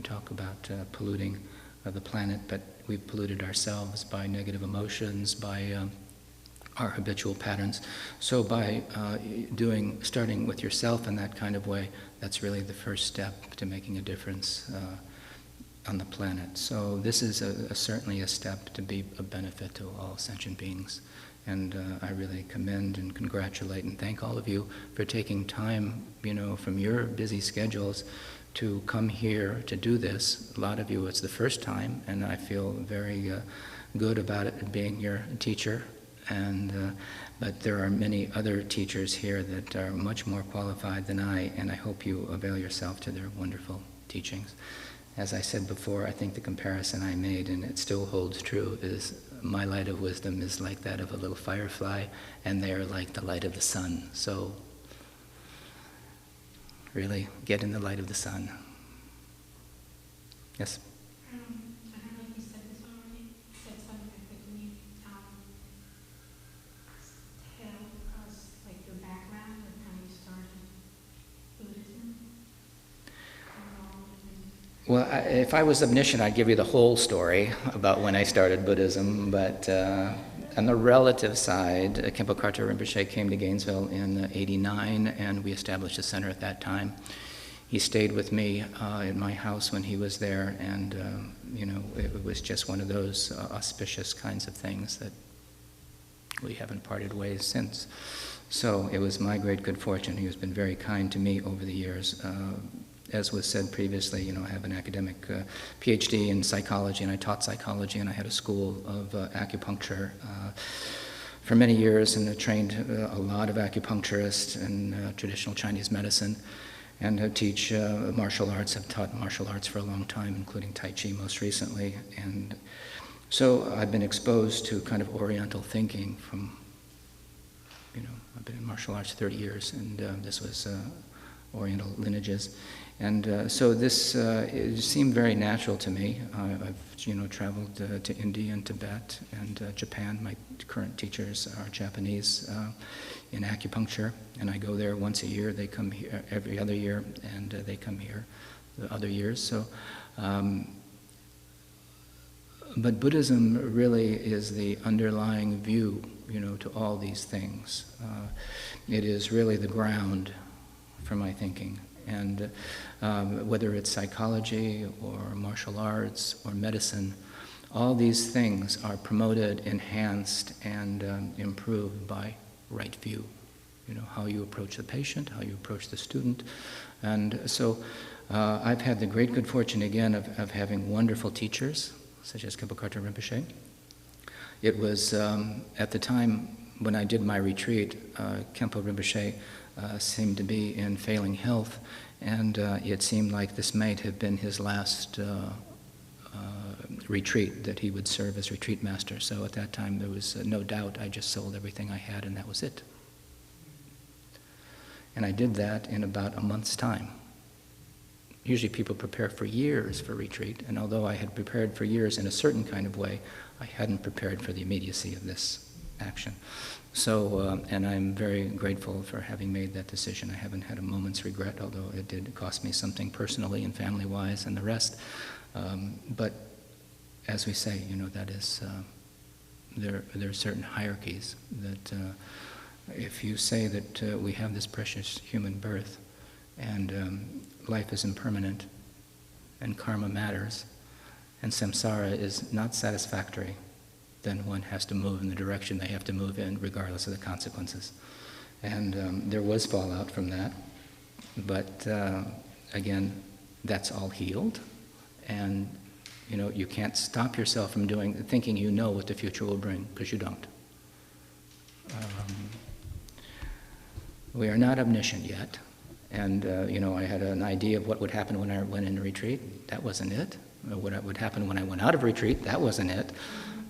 talk about polluting the planet, but we've polluted ourselves by negative emotions, by our habitual patterns. So by starting with yourself in that kind of way, that's really the first step to making a difference on the planet. So this is certainly a step to be a benefit to all sentient beings. And I really commend and congratulate and thank all of you for taking time, from your busy schedules to come here to do this. A lot of you, it's the first time, and I feel very good about it being your teacher. But there are many other teachers here that are much more qualified than I, and I hope you avail yourself to their wonderful teachings. As I said before, I think the comparison I made, and it still holds true, is my light of wisdom is like that of a little firefly, and they're like the light of the sun. So really get in the light of the sun. Yes? I don't know if you said this already. You said something, but can you tell us your background and how you started Buddhism? Well, if I was omniscient, I'd give you the whole story about when I started Buddhism, but on the relative side, Khenpo Karthar Rinpoche came to Gainesville in '89, and we established a center at that time. He stayed with me in my house when he was there, and it was just one of those auspicious kinds of things that we haven't parted ways since. So it was my great good fortune. He has been very kind to me over the years. As was said previously, I have an academic PhD in psychology, and I taught psychology, and I had a school of acupuncture for many years, and I trained a lot of acupuncturists in traditional Chinese medicine, and I teach martial arts. I've taught martial arts for a long time, including Tai Chi most recently, and so I've been exposed to kind of Oriental thinking from, I've been in martial arts 30 years, and this was Oriental lineages. And so this it seemed very natural to me. I've traveled to India and Tibet and Japan. My current teachers are Japanese in acupuncture, and I go there once a year. They come here every other year, and they come here the other years. So, but Buddhism really is the underlying view, to all these things. It is really the ground for my thinking. And whether it's psychology or martial arts or medicine, all these things are promoted, enhanced, and improved by right view. How you approach the patient, how you approach the student. And so I've had the great good fortune again of having wonderful teachers, such as Khenpo Karthar Rinpoche. It was at the time when I did my retreat, Khenpo Rinpoche seemed to be in failing health, and it seemed like this might have been his last retreat, that he would serve as retreat master. So at that time there was no doubt. I just sold everything I had, and that was it. And I did that in about a month's time. Usually people prepare for years for retreat, and although I had prepared for years in a certain kind of way, I hadn't prepared for the immediacy of this action. So, and I'm very grateful for having made that decision. I haven't had a moment's regret, although it did cost me something personally and family-wise and the rest. But as we say, that is, there are certain hierarchies that if you say that we have this precious human birth and life is impermanent and karma matters and samsara is not satisfactory, then one has to move in the direction they have to move in, regardless of the consequences. And there was fallout from that, but again, that's all healed, and you can't stop yourself from thinking what the future will bring, because you don't. We are not omniscient yet, and I had an idea of what would happen when I went into retreat. That wasn't it. What would happen when I went out of retreat. That wasn't it.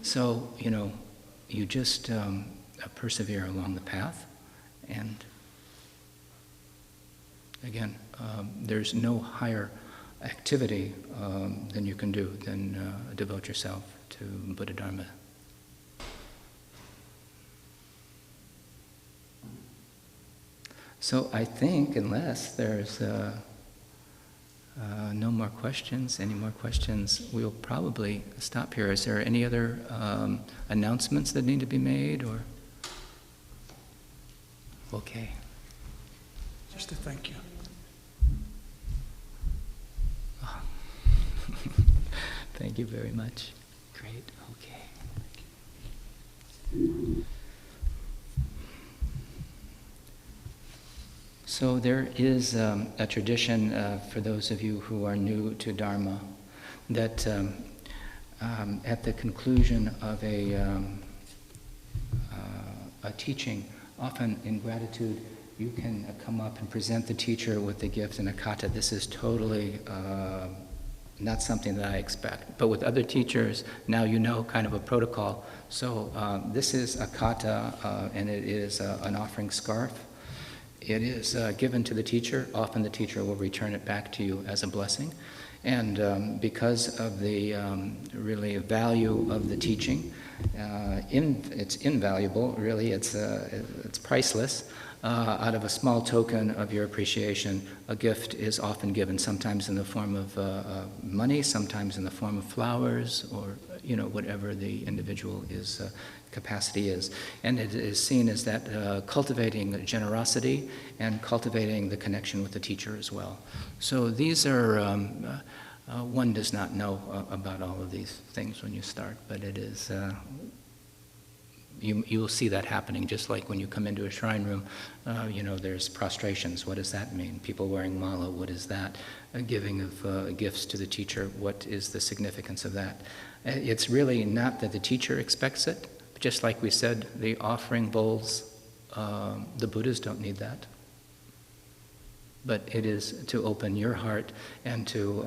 So, you just persevere along the path, and again, there's no higher activity than you can do than devote yourself to Buddha Dharma. So I think, unless there's No more questions. Any more questions? We'll probably stop here. Is there any other announcements that need to be made, or? Okay. Just a thank you. Oh. Thank you very much. Great. Okay. So there is a tradition for those of you who are new to Dharma that at the conclusion of a teaching, often in gratitude, you can come up and present the teacher with the gift and a kata. This is totally not something that I expect. But with other teachers, now you know kind of a protocol. So this is a kata, and it is an offering scarf. It is given to the teacher. Often the teacher will return it back to you as a blessing. And because of the really value of the teaching, it's invaluable, really, it's priceless. Out of a small token of your appreciation, a gift is often given, sometimes in the form of money, sometimes in the form of flowers, or whatever the individual capacity is. And it is seen as that cultivating generosity and cultivating the connection with the teacher as well. So these are, one does not know about all of these things when you start, but it is, you will see that happening, just like when you come into a shrine room, there's prostrations. What does that mean? People wearing mala, what is that? A giving of gifts to the teacher, what is the significance of that? It's really not that the teacher expects it. Just like we said, the offering bowls, the Buddhas don't need that. But it is to open your heart and to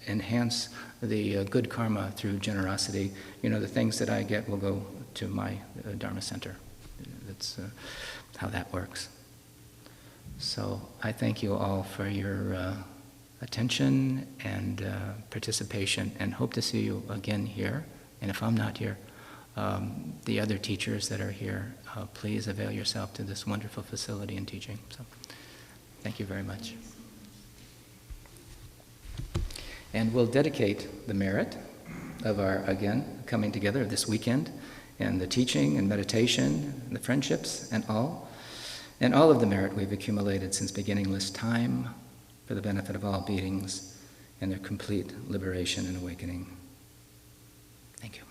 enhance the good karma through generosity. The things that I get will go to my Dharma center. That's how that works. So I thank you all for your attention and participation, and hope to see you again here. And if I'm not here, the other teachers that are here, please avail yourself to this wonderful facility and teaching. So, thank you very much. And we'll dedicate the merit of our, again, coming together this weekend, and the teaching and meditation, and the friendships, and all of the merit we've accumulated since beginningless time for the benefit of all beings and their complete liberation and awakening. Thank you.